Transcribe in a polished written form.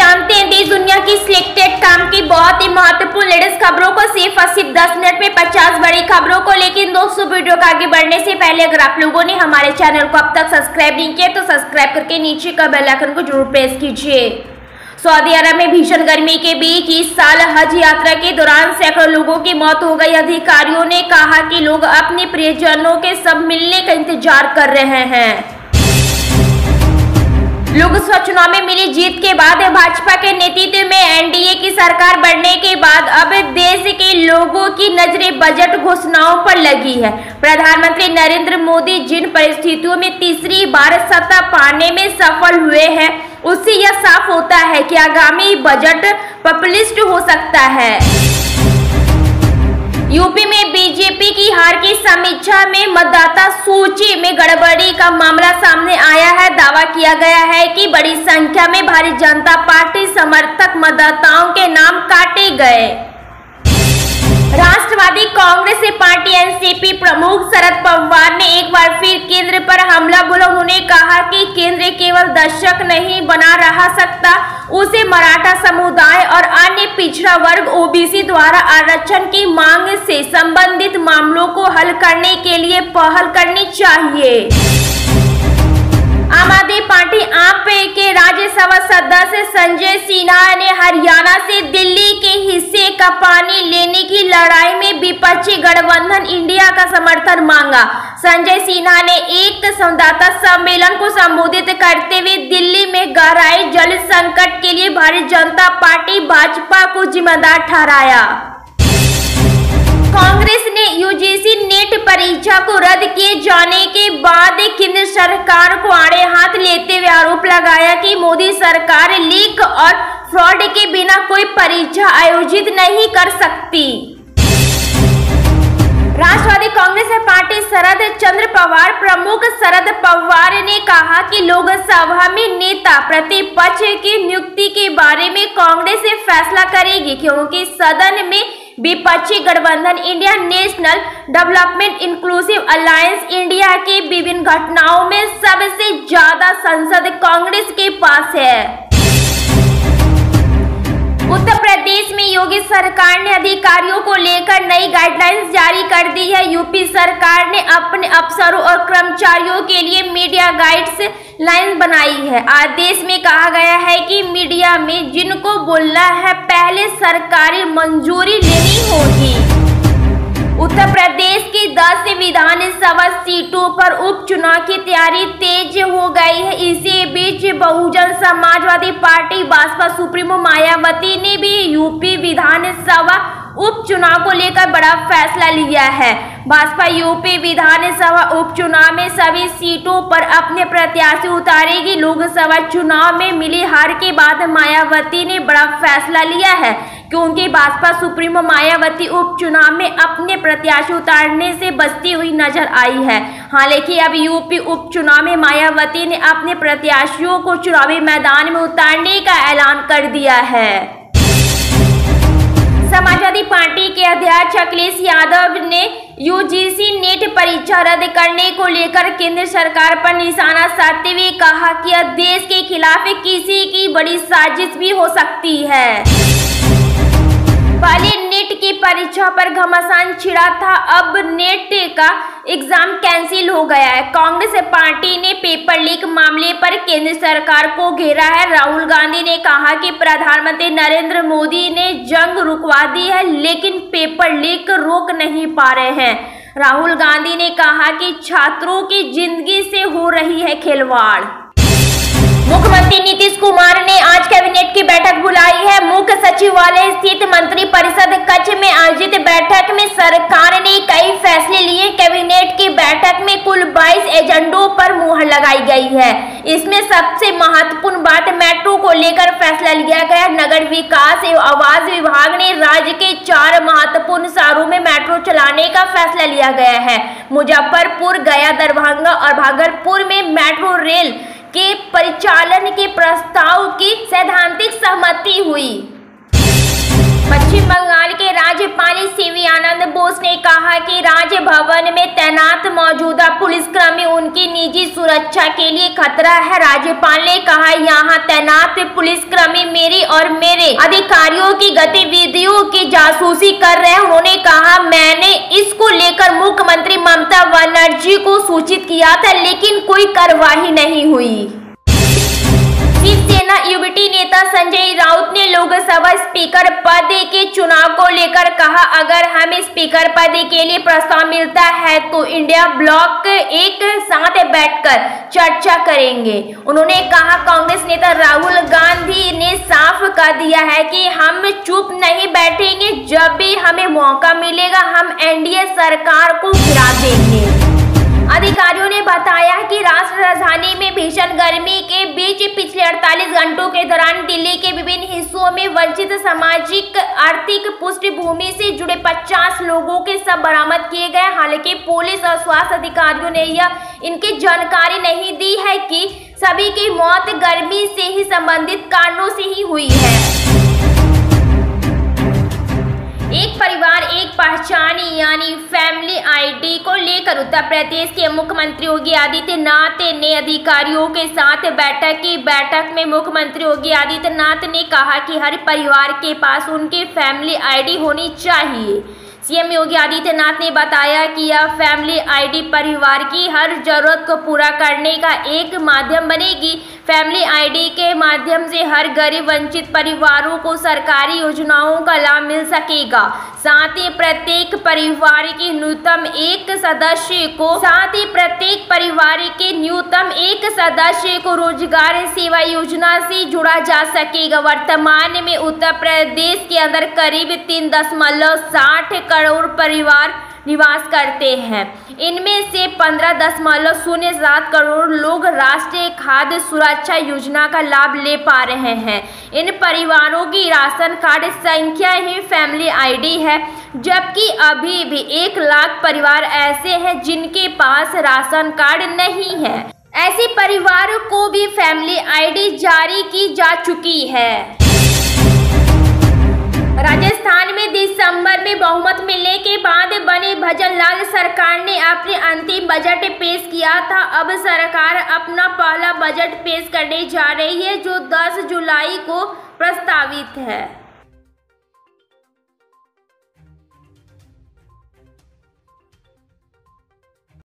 जानते हैं देश दुनिया की सिलेक्टेड काम की बहुत ही महत्वपूर्ण लेटेस्ट खबरों को सिर्फ 10 मिनट में 50 बड़ी खबरों को। लेकिन दोस्तों वीडियो को आगे बढ़ने से पहले अगर आप लोगों ने हमारे चैनल को अब तक सब्सक्राइब नहीं किया तो सब्सक्राइब करके नीचे का बेल आइकन को जरूर प्रेस कीजिए। सऊदी अरब में भीषण गर्मी के बीच इस साल हज यात्रा के दौरान सैकड़ों लोगों की मौत हो गई। अधिकारियों ने कहा कि लोग अपने प्रियजनों के सब मिलने का इंतजार कर रहे हैं। लोकसभा चुनाव में मिली जीत के बाद भाजपा के नेतृत्व में एनडीए की सरकार बनने के बाद अब देश के लोगों की नजरें बजट घोषणाओं पर लगी है। प्रधानमंत्री नरेंद्र मोदी जिन परिस्थितियों में तीसरी बार सत्ता पाने में सफल हुए हैं, उससे यह साफ होता है कि आगामी बजट पॉपुलिस्ट हो सकता है। यूपी में बीजेपी की हार की समीक्षा में मतदाता सूची में गड़बड़ी का मामला सामने आया है। दावा किया गया है कि बड़ी संख्या में भारतीय जनता पार्टी समर्थक मतदाताओं के नाम काटे गए। राष्ट्रवादी कांग्रेस पार्टी एनसीपी प्रमुख शरद पवार ने एक बार फिर केंद्र पर हमला बोला। उन्होंने कहा कि केंद्र केवल दशक नहीं बना रह सकता, उसे मराठा समुदाय और अन्य पिछड़ा वर्ग ओबीसी द्वारा आरक्षण की मांग से संबंधित मामलों को हल करने के लिए पहल करनी चाहिए। आम आदमी पार्टी आप के राज्यसभा सदस्य संजय सिन्हा ने हरियाणा से दिल्ली के हिस्से का पानी लेने की लड़ाई में विपक्षी गठबंधन इंडिया का समर्थन मांगा। संजय सिन्हा ने एक संवाददाता सम्मेलन को संबोधित करते हुए दिल्ली में गहराई जल संकट के लिए भारतीय जनता पार्टी भाजपा को जिम्मेदार ठहराया। कांग्रेस ने यूजीसी नेट परीक्षा को रद्द किए जाने के बाद केंद्र सरकार को आड़े हाथ लेते हुए आरोप लगाया कि मोदी सरकार लीक और फ्रॉड के बिना कोई परीक्षा आयोजित नहीं कर सकती। राष्ट्रवादी कांग्रेस पार्टी शरद चंद्र पवार प्रमुख शरद पवार ने कहा कि लोकसभा में नेता प्रतिपक्ष की नियुक्ति के बारे में कांग्रेस से फैसला करेगी, क्योंकि सदन में विपक्षी गठबंधन India national development inclusive alliance India की विभिन्न घटनाओं में सबसे ज्यादा सांसद कांग्रेस के पास है। उत्तर प्रदेश में योगी सरकार ने अधिकारियों को लेकर नई गाइडलाइंस जारी कर दी है। यूपी सरकार ने अपने अफसरों और कर्मचारियों के लिए मीडिया गाइडलाइंस बनाई है। आदेश में कहा गया है कि मीडिया में जिनको बोलना है पहले सरकारी मंजूरी लेनी होगी। उत्तर प्रदेश की 10 विधानसभा सीटों पर उपचुनाव की तैयारी तेज हो गई है। इसी बीच बहुजन समाजवादी पार्टी बासपा सुप्रीमो मायावती ने भी यूपी विधानसभा उपचुनाव को लेकर बड़ा फैसला लिया है। भाजपा यूपी विधानसभा उपचुनाव में सभी सीटों पर अपने प्रत्याशी उतारेगी। लोकसभा चुनाव में मिली हार के बाद मायावती ने बड़ा फैसला लिया है, क्योंकि भाजपा सुप्रीमो मायावती उपचुनाव में अपने प्रत्याशी उतारने से बचती हुई नजर आई है। हालांकि अब यूपी उपचुनाव में मायावती ने अपने प्रत्याशियों को चुनावी मैदान में उतारने का ऐलान कर दिया है। समाजवादी पार्टी के अध्यक्ष अखिलेश यादव ने यूजीसी नेट परीक्षा रद्द करने को लेकर केंद्र सरकार पर निशाना साधते हुए कहा कि यह देश के खिलाफ किसी की बड़ी साजिश भी हो सकती है। पहले नेट की परीक्षा पर घमासान छिड़ा था, अब नेट का एग्जाम कैंसिल हो गया है। कांग्रेस पार्टी ने पेपर लीक मामले पर केंद्र सरकार को घेरा है। राहुल गांधी ने कहा कि प्रधानमंत्री नरेंद्र मोदी ने जंग रुकवा दी है, लेकिन पेपर लीक रोक नहीं पा रहे हैं। राहुल गांधी ने कहा कि छात्रों की जिंदगी से हो रही है खिलवाड़। मुख्यमंत्री नीतीश कुमार ने आज कैबिनेट की बैठक बुलाई है। मुख्य सचिवालय स्थित मंत्री परिषद कक्ष में आयोजित बैठक में सरकार ने कई फैसले लिए। कैबिनेट की बैठक में कुल 22 एजेंडों पर मुहर लगाई गई है। इसमें सबसे महत्वपूर्ण बात मेट्रो को लेकर फैसला लिया गया। नगर विकास एवं आवास विभाग ने राज्य के 4 महत्वपूर्ण शहरों में मेट्रो चलाने का फैसला लिया गया है। मुजफ्फरपुर, गया, दरभंगा और भागलपुर में मेट्रो रेल के परिचालन के प्रस्ताव की सैद्धांतिक सहमति हुई। पश्चिम बंगाल के राज्यपाल सीवी आनंद बोस ने उन्होंने कहा कि राजभवन में तैनात मौजूदा पुलिसकर्मी उनकी निजी सुरक्षा के लिए खतरा है। राज्यपाल ने कहा, यहाँ तैनात पुलिसकर्मी मेरी और मेरे अधिकारियों की गतिविधियों की जासूसी कर रहे हैं। उन्होंने कहा, मैंने इसको लेकर मुख्यमंत्री ममता बनर्जी को सूचित किया था, लेकिन कोई कार्रवाई नहीं हुई। शिवसेना यूबीटी नेता संजय राउत ने लोकसभा स्पीकर पद के चुनाव को लेकर कहा, अगर हमें स्पीकर पद के लिए प्रस्ताव मिलता है तो इंडिया ब्लॉक एक साथ बैठकर चर्चा करेंगे। उन्होंने कहा, कांग्रेस नेता राहुल गांधी ने साफ कर दिया है कि हम चुप नहीं बैठेंगे। जब भी हमें मौका मिलेगा हम एनडीए सरकार को गिरा देंगे। अधिकारियों ने बताया कि राष्ट्र राजधानी में भीषण गर्मी के बीच पिछले 48 घंटों के दौरान दिल्ली के विभिन्न हिस्सों में वंचित सामाजिक आर्थिक पृष्ठभूमि से जुड़े 50 लोगों के शव बरामद किए गए। हालांकि पुलिस और स्वास्थ्य अधिकारियों ने इनकी जानकारी नहीं दी है कि सभी की मौत गर्मी से ही संबंधित कारणों से ही हुई है। एक परिवार एक पहचान यानी फैमिली आईडी को लेकर उत्तर प्रदेश के मुख्यमंत्री योगी आदित्यनाथ ने अधिकारियों के साथ बैठक की। बैठक में मुख्यमंत्री योगी आदित्यनाथ ने कहा कि हर परिवार के पास उनकी फैमिली आईडी होनी चाहिए। सीएम योगी आदित्यनाथ ने बताया कि यह फैमिली आईडी परिवार की हर जरूरत को पूरा करने का एक माध्यम बनेगी। फैमिली आईडी के माध्यम से हर गरीब वंचित परिवारों को सरकारी योजनाओं का लाभ मिल सकेगा। साथ ही प्रत्येक परिवार के न्यूनतम एक सदस्य को रोजगार सेवा योजना से जोड़ा जा सकेगा। वर्तमान में उत्तर प्रदेश के अंदर करीब 3.60 करोड़ परिवार निवास करते हैं। इनमें से 15.07 करोड़ लोग राष्ट्रीय खाद्य सुरक्षा योजना का लाभ ले पा रहे हैं। इन परिवारों की राशन कार्ड संख्या ही फैमिली आईडी है, जबकि अभी भी 1 लाख परिवार ऐसे हैं जिनके पास राशन कार्ड नहीं है। ऐसे परिवारों को भी फैमिली आईडी जारी की जा चुकी है। राजस्थान में दिसंबर में बहुमत मिलने के बाद बने भजन लाल सरकार ने अपने अंतिम बजट पेश किया था। अब सरकार अपना पहला बजट पेश करने जा रही है, जो 10 जुलाई को प्रस्तावित है।